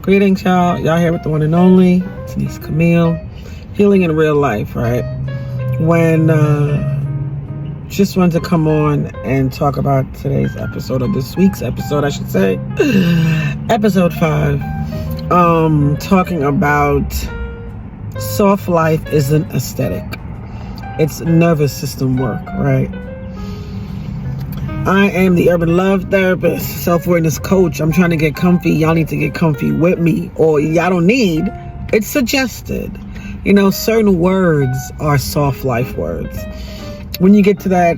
Greetings, y'all. Y'all here with the one and only Denise Camille. Healing in real life, right? When just wanted to come on and talk about today's episode, or this week's episode, I should say. Episode 5. Talking about soft life isn't aesthetic. It's nervous system work, right? I am the Urban Love Therapist, self-awareness coach. I'm trying to get comfy. Y'all need to get comfy with me, or y'all don't need. It's suggested. You know, certain words are soft life words. When you get to that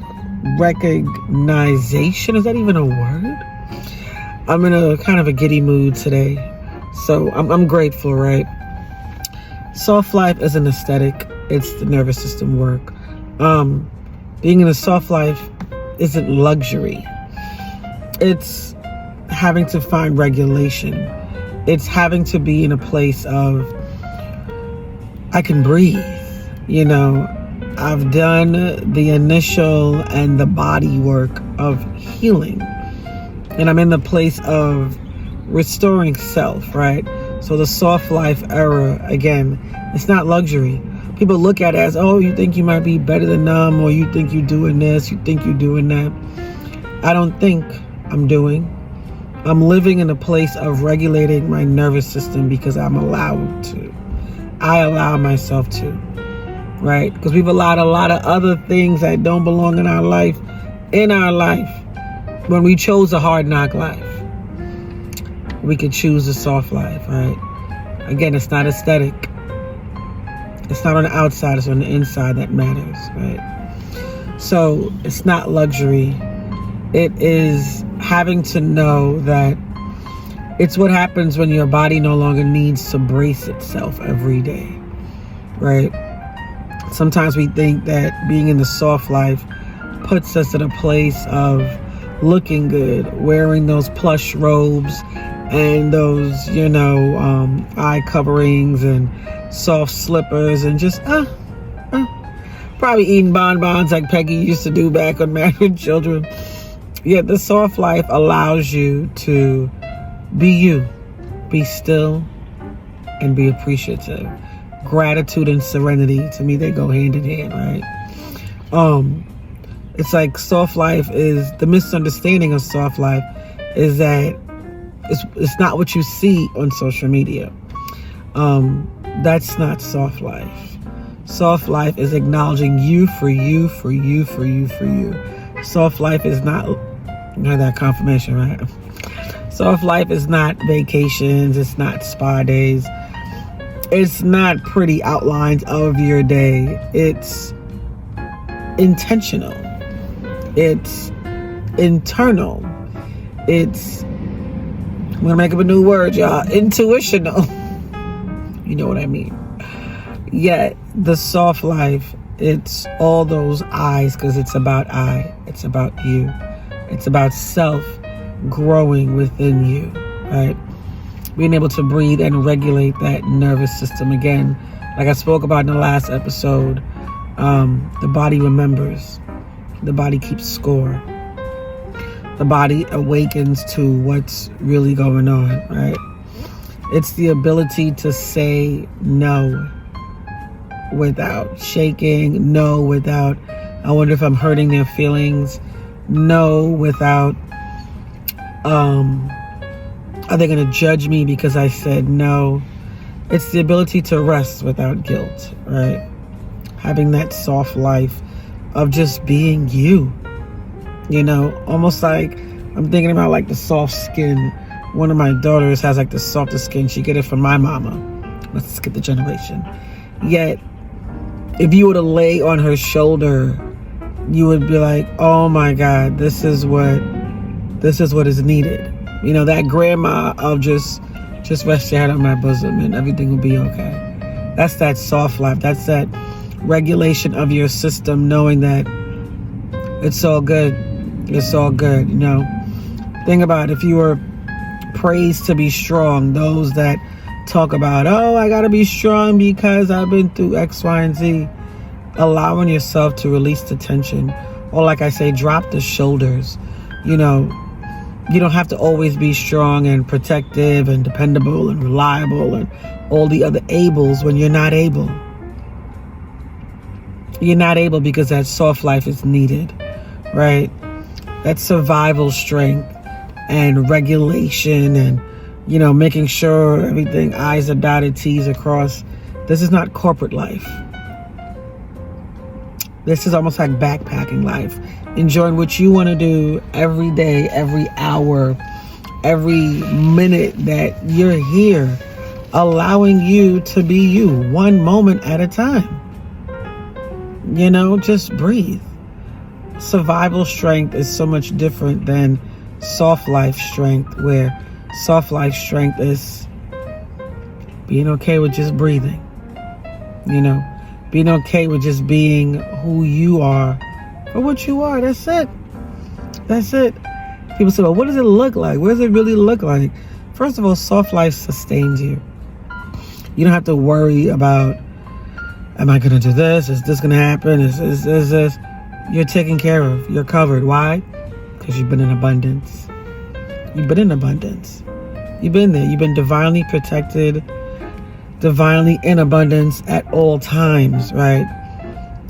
recognition, is that even a word? I'm in a kind of a giddy mood today, so I'm grateful, right? Soft life isn't aesthetic. It's the nervous system work. Being in a soft life isn't luxury. It's having to find regulation. It's having to be in a place of, I can breathe. You know, I've done the initial and the body work of healing, and I'm in the place of restoring self, right? So the soft life era, again, it's not luxury. People look at it as, oh, you think you might be better than them, or you think you're doing this, you think you're doing that. I don't think I'm doing. I'm living in a place of regulating my nervous system because I'm allowed to. I allow myself to, right? Because we've allowed a lot of other things that don't belong in our life, when we chose a hard knock life. We could choose a soft life, right? Again, it's not aesthetic. It's not on the outside, it's on the inside that matters, right? So it's not luxury. It is having to know that it's what happens when your body no longer needs to brace itself every day, right? Sometimes we think that being in the soft life puts us in a place of looking good, wearing those plush robes and those, eye coverings and soft slippers, and just probably eating bonbons like Peggy used to do back on Married with Children. Yet the soft life allows you to be you, be still, and be appreciative. Gratitude and serenity, to me, they go hand in hand, right? It's like soft life is, the misunderstanding of soft life is that it's not what you see on social media. That's not soft life. Soft life is acknowledging you for you, for you, for you, for you. Soft life is not, you had that confirmation, right? Soft life is not vacations. It's not spa days. It's not pretty outlines of your day. It's intentional. It's internal. It's, I'm going to make up a new word, y'all. Intuitional. You know what I mean? Yet the soft life, it's all those I's, because it's about I. It's about you. It's about self growing within you, right? Being able to breathe and regulate that nervous system. Again, like I spoke about in the last episode, the body remembers. The body keeps score. The body awakens to what's really going on, right? It's the ability to say no without shaking, no without, I wonder if I'm hurting their feelings, no without, are they going to judge me because I said no? It's the ability to rest without guilt, right? Having that soft life of just being you, almost like, I'm thinking about like the soft skin. One of my daughters has like the softest skin. She get it from my mama. Let's skip the generation. Yet, if you were to lay on her shoulder, you would be like, oh my God, this is what is needed. That grandma of just rest your head on my bosom and everything will be okay. That's that soft life. That's that regulation of your system, knowing that it's all good. It's all good, Think about if you were praised to be strong, those that talk about, oh, I gotta be strong because I've been through X, Y, and Z. Allowing yourself to release the tension, or like I say, drop the shoulders. You don't have to always be strong and protective and dependable and reliable and all the other ables when you're not able. You're not able because that soft life is needed, right? That survival strength and regulation and, making sure everything I's are dotted, T's are crossed. This is not corporate life. This is almost like backpacking life. Enjoying what you want to do every day, every hour, every minute that you're here. Allowing you to be you, one moment at a time. Just breathe. Survival strength is so much different than soft life strength, where soft life strength is being okay with just breathing. Being okay with just being who you are for what you are. That's it. That's it. People say, well, what does it look like? What does it really look like? First of all, soft life sustains you. You don't have to worry about, am I going to do this? Is this going to happen? Is this? You're taken care of. You're covered. Why? Because you've been in abundance. You've been in abundance. You've been there. You've been divinely protected, divinely in abundance at all times, right?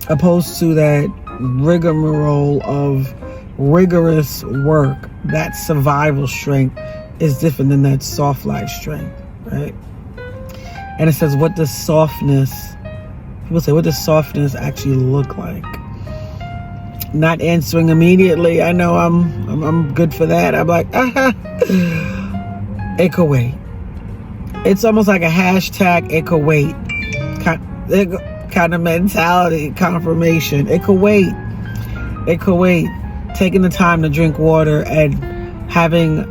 Opposed to that rigmarole of rigorous work. That survival strength is different than that soft life strength, right? And it says, people say, what does softness actually look like? Not answering immediately. I know I'm good for that. I'm like, it could wait. It's almost like a hashtag, it could wait kind of mentality, confirmation. It could wait. It could wait. Taking the time to drink water and having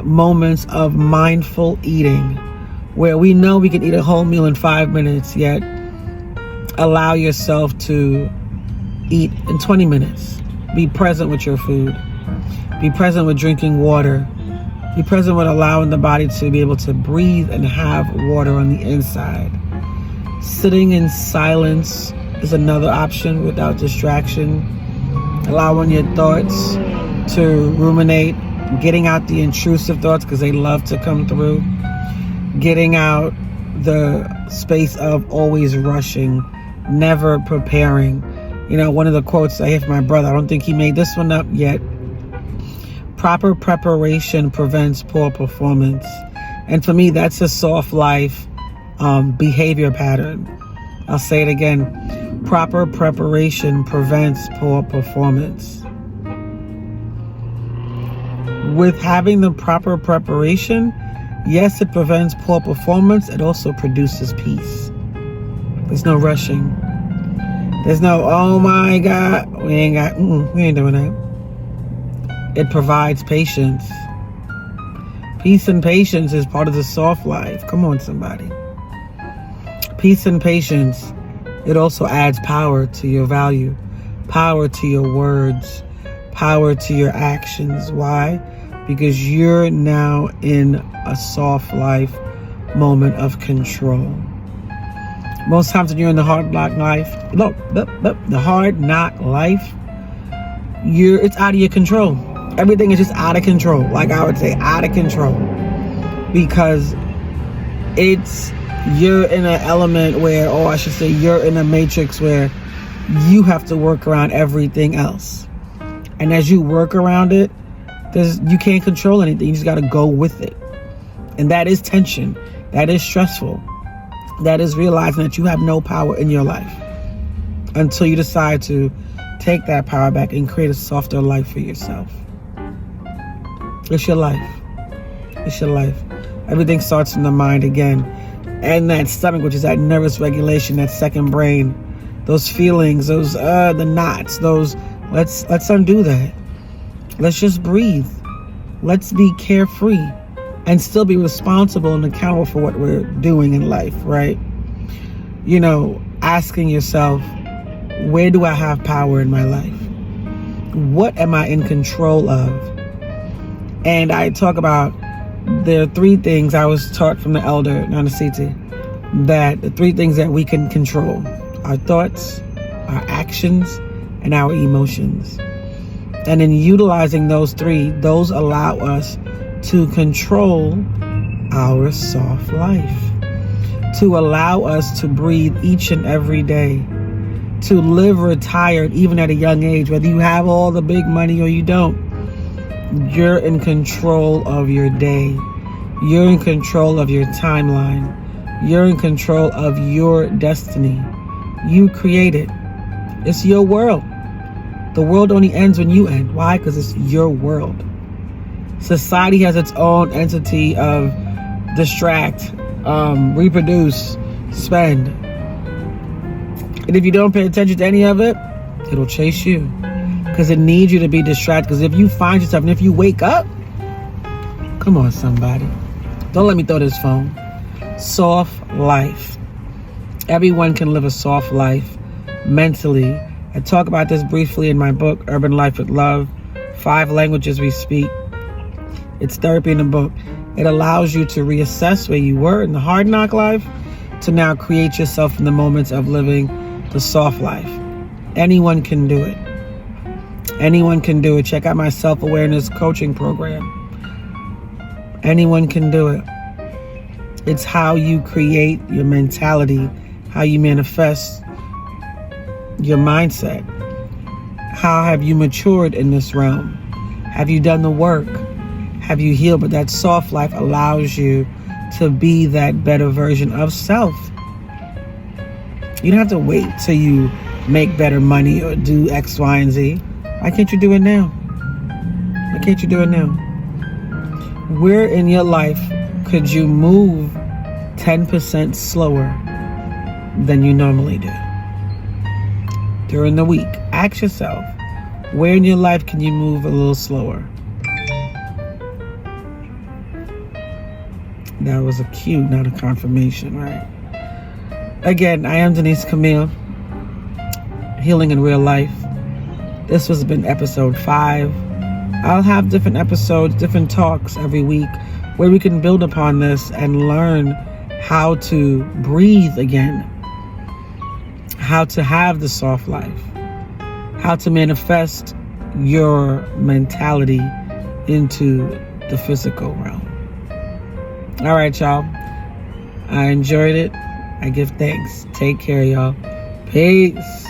moments of mindful eating where we know we can eat a whole meal in 5 minutes, yet allow yourself to eat in 20 minutes. Be present with your food. Be present with drinking water. Be present with allowing the body to be able to breathe and have water on the inside. Sitting in silence is another option without distraction. Allowing your thoughts to ruminate. Getting out the intrusive thoughts because they love to come through. Getting out the space of always rushing, never preparing. One of the quotes I hear from my brother, I don't think he made this one up yet. Proper preparation prevents poor performance. And for me, that's a soft life behavior pattern. I'll say it again. Proper preparation prevents poor performance. With having the proper preparation, yes, it prevents poor performance. It also produces peace. There's no rushing. There's no, oh my God, we ain't doing that. It provides patience. Peace and patience is part of the soft life. Come on, somebody. Peace and patience. It also adds power to your value, power to your words, power to your actions. Why? Because you're now in a soft life moment of control. Most times when you're in the hard knock life, it's out of your control. Everything is just out of control. Like I would say, out of control. Because you're in an element where, or I should say, you're in a matrix where you have to work around everything else. And as you work around it, you can't control anything. You just got to go with it. And that is tension. That is stressful. That is realizing that you have no power in your life until you decide to take that power back and create a softer life for yourself. It's your life. It's your life. Everything starts in the mind again. And that stomach, which is that nervous regulation, that second brain, those feelings, those the knots, let's undo that. Let's just breathe. Let's be carefree and still be responsible and accountable for what we're doing in life, right? Asking yourself, where do I have power in my life? What am I in control of? And I talk about, there are 3 things I was taught from the elder, Nana Siti, that the 3 things that we can control: our thoughts, our actions, and our emotions. And in utilizing those three, those allow us to control our soft life, to allow us to breathe each and every day, to live retired even at a young age, whether you have all the big money or you don't. You're in control of your day. You're in control of your timeline. You're in control of your destiny. You create it. It's your world. The world only ends when you end. Why? Because it's your world. Society has its own entity of distract, reproduce, spend. And if you don't pay attention to any of it, it'll chase you. Because it needs you to be distracted. Because if you find yourself, and if you wake up, come on, somebody. Don't let me throw this phone. Soft life. Everyone can live a soft life mentally. I talk about this briefly in my book, Urban Life with Love, 5 Languages We Speak. It's therapy in the book. It allows you to reassess where you were in the hard knock life to now create yourself in the moments of living the soft life. Anyone can do it. Anyone can do it. Check out my self-awareness coaching program. Anyone can do it. It's how you create your mentality, how you manifest your mindset. How have you matured in this realm? Have you done the work? Have you healed? But that soft life allows you to be that better version of self. You don't have to wait till you make better money or do X, Y, and Z. Why can't you do it now? Why can't you do it now? Where in your life could you move 10% slower than you normally do? During the week, ask yourself, where in your life can you move a little slower? That was a cue, not a confirmation, right? Again, I am Denise Camille, Healing in Real Life. This has been episode 5. I'll have different episodes, different talks every week where we can build upon this and learn how to breathe again, how to have the soft life, how to manifest your mentality into the physical realm. All right, y'all. I enjoyed it. I give thanks. Take care, y'all. Peace.